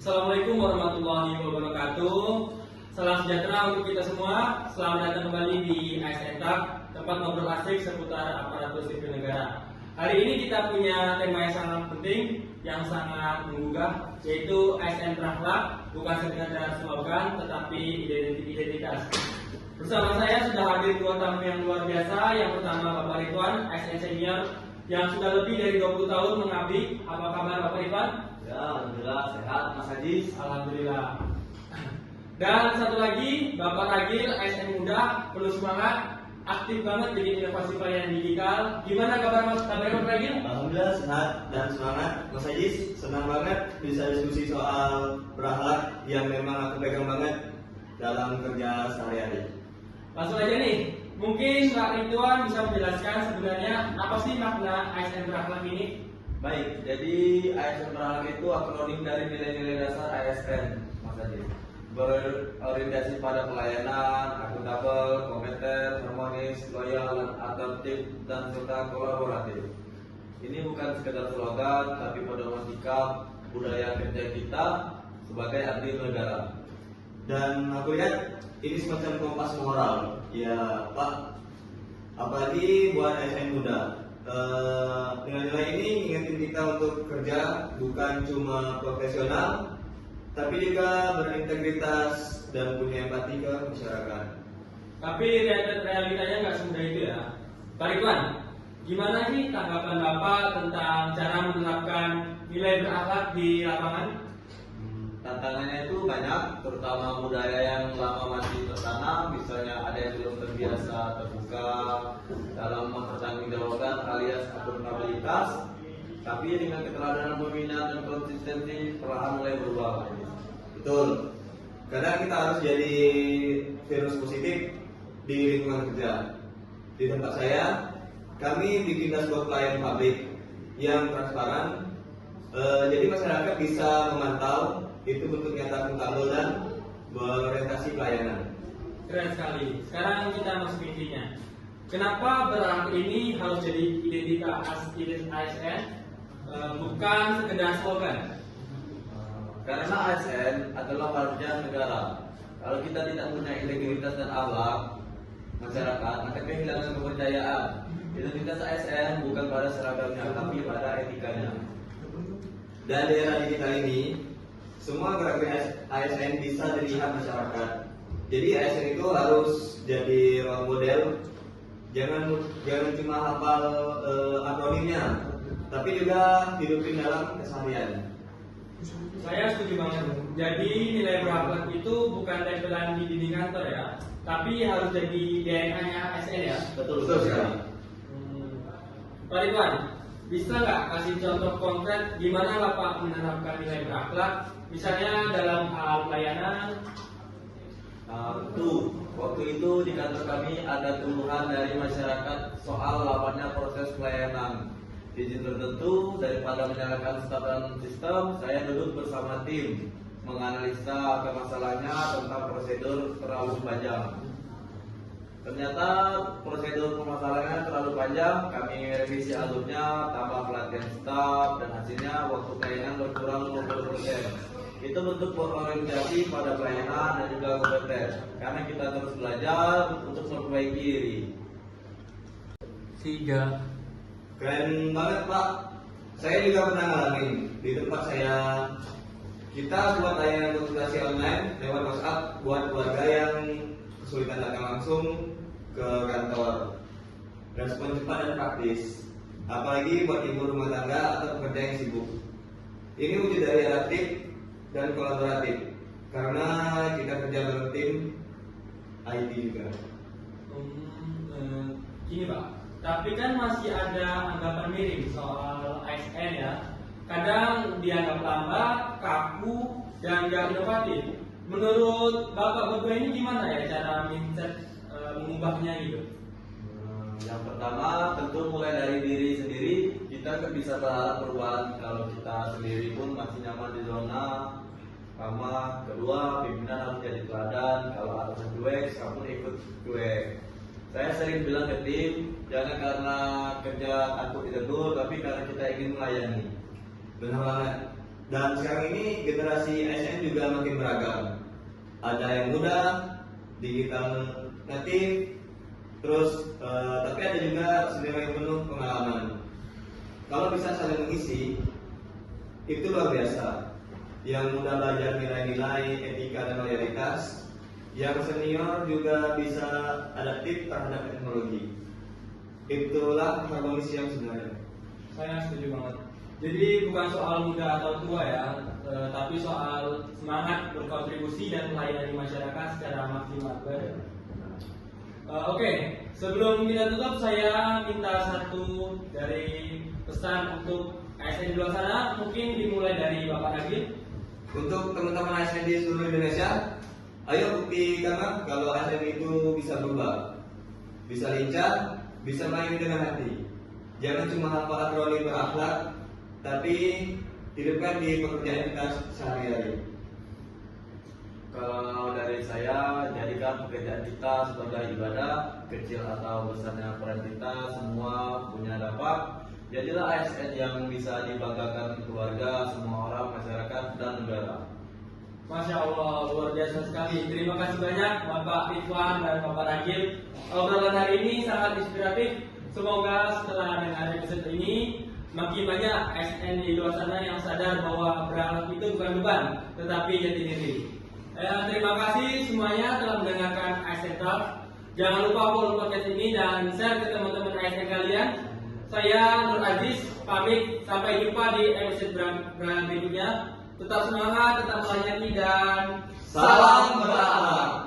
Assalamualaikum warahmatullahi wabarakatuh. Salam sejahtera untuk kita semua. Selamat datang kembali di ASN Talk, tempat ngobrol asik seputar aparatur sipil negara. Hari ini kita punya tema yang sangat penting, yang sangat menggugah, yaitu ASN berakhlak, bukan sekedar slogan, tetapi identitas. Bersama saya sudah hadir dua tamu yang luar biasa. Yang pertama Bapak Ridwan, ASN senior yang sudah lebih dari 20 tahun mengabdi. Apa kabar Bapak Ridwan? Ya, alhamdulillah sehat Mas Haji. Alhamdulillah. Dan satu lagi Bapak Ragil, ASN muda, penuh semangat, aktif banget bikin inovasi pelayanan digital. Gimana kabar Bapak Ragil? Alhamdulillah sehat dan semangat Mas Haji. Senang banget bisa diskusi soal berakhlak yang memang aku pegang banget dalam kerja sehari-hari. Langsung aja nih, mungkin Pak Ridwan bisa menjelaskan sebenarnya apa sih makna ASN berakhlak ini? Baik, jadi ASN berakhlak itu akronim dari nilai-nilai dasar ASN, Mas Haji. Berorientasi pada pelayanan, akuntabel, kompeten, harmonis, loyal, adaptif, dan serta kolaboratif. Ini bukan sekedar slogan, tapi pedoman sikap budaya kerja kita sebagai abdi negara. Dan aku lihat ini semacam kompas moral, ya Pak. Apalagi buat ASN muda. Nilai-nilai ini ingetin kita untuk kerja bukan cuma profesional, tapi juga berintegritas dan punya empati ke masyarakat. Tapi realitanya nggak semudah itu ya. Pak Ridwan, gimana sih tanggapan Bapak tentang cara menerapkan nilai berakhlak di lapangan? Tantangannya itu banyak, terutama budaya yang lama masih tertanam. Misalnya ada yang belum terbiasa terbuka dalam mempertanggungjawabkan alias akuntabilitas. Tapi dengan keteladanan pembina dan konsistensi perlahan mulai berubah. Betul. Karena kita harus jadi virus positif di lingkungan kerja. Di tempat saya, kami bikin dashboard pelayan publik yang transparan. Jadi masyarakat bisa memantau itu bentuk nyata akuntabel dan berorientasi pelayanan. Keren sekali. Sekarang kita masuk ke intinya. Kenapa berakhlak ini harus jadi identitas ASN, bukan sekedar slogan? Karena ASN adalah warga negara. Kalau kita tidak punya integritas dan akhlak, masyarakat akan kehilangan kepercayaan. Identitas ASN bukan pada seragamnya, tapi pada etikanya. Dan di era digital ini, semua gerak-gerik ASN bisa dilihat masyarakat. Jadi ASN itu harus jadi role model. Jangan cuma hafal akronimnya, tapi juga hidupin dalam keseharian. Saya setuju banget. Jadi nilai berakhlak itu bukan tempelan di dinding kantor ya, tapi harus jadi DNA-nya ASN ya. Betul sekali. Pak Ridwan, bisa nggak kasih contoh konkret gimana Bapak menerapkan nilai berakhlak, misalnya dalam hal pelayanan? Waktu itu di kantor kami ada keluhan dari masyarakat soal lambatnya proses pelayanan. Izin tertentu daripada menyalahkan staf dan sistem, saya duduk bersama tim menganalisa masalahnya tentang prosedur terlalu panjang. Ternyata prosedur permasalahannya terlalu panjang, kami revisi alurnya, tambah pelatihan staf, dan hasilnya waktu pelayanan berkurang 50%. Itu bentuk berorientasi pada pelayanan dan juga kompeten, karena kita terus belajar untuk memperbaiki diri. 3. Keren banget Pak. Saya juga pernah ngalamin di tempat saya. Kita buat layanan konsultasi online lewat WhatsApp buat keluarga yang kesulitan datang langsung ke kantor. Respon cepat dan praktis. Apalagi buat ibu rumah tangga atau pekerja yang sibuk. Ini wujud dari adaptif dan kolaboratif. Karena kita kerja bareng tim IT juga. Gini Pak, tapi kan masih ada anggapan miring soal ASN ya. Kadang dianggap lambat, kaku, dan gak inovatif. Menurut Bapak berdua ini gimana ya cara mindset mengubahnya gitu? Yang pertama tentu mulai dari diri sendiri. Kita kan bisa berharap perubahan kalau kita sendiri pun masih nyaman di zona sama. Kedua, pimpinan harus jadi teladan. Kalau atasan cuek, kamu ikut cuek. Saya sering bilang ke tim, jangan karena kerja takut ditegur, tapi karena kita ingin melayani. Benar banget. Dan sekarang ini generasi ASN juga makin beragam. Ada yang muda, digital native, terus tapi ada juga senior yang penuh pengalaman. Kalau bisa saling mengisi, itu luar biasa. Yang muda belajar nilai-nilai, etika dan loyalitas. Yang senior juga bisa adaptif terhadap teknologi. Itulah harmonis yang sebenarnya. Saya setuju banget. Jadi bukan soal muda atau tua ya, tapi soal semangat berkontribusi dan melayani masyarakat secara maksimal. Oke, sebelum kita tutup saya minta satu dari pesan untuk ASN di luar sana, mungkin dimulai dari Bapak Nagib. Untuk teman-teman ASN di seluruh Indonesia, ayo buktikan kalau ASN itu bisa berubah, bisa lincah, bisa main dengan hati. Jangan cuma hafal akronim berakhlak, tapi hidupkan di pekerjaan kita sehari-hari. Kalau dari saya, jadikan pekerjaan kita sebagai ibadah, kecil atau besarnya peran kita semua punya dampak. Jadilah ASN yang bisa dibanggakan keluarga, semua orang, masyarakat, dan negara. Masya Allah, luar biasa sekali. Terima kasih banyak Bapak Ridwan dan Bapak Nagib. Obrolan hari ini sangat inspiratif. Semoga setelah dengar episode ini makin banyak ASN di luar sana yang sadar bahwa berakhlak itu bukan beban, tetapi jati diri. Terima kasih semuanya telah mendengarkan ASN Talk. Jangan lupa follow podcast ini dan share ke teman-teman ASN kalian. Saya Nur Aziz pamit, sampai jumpa di episode berikutnya. Tetap semangat, tetap melayani dan Salam berakhlak.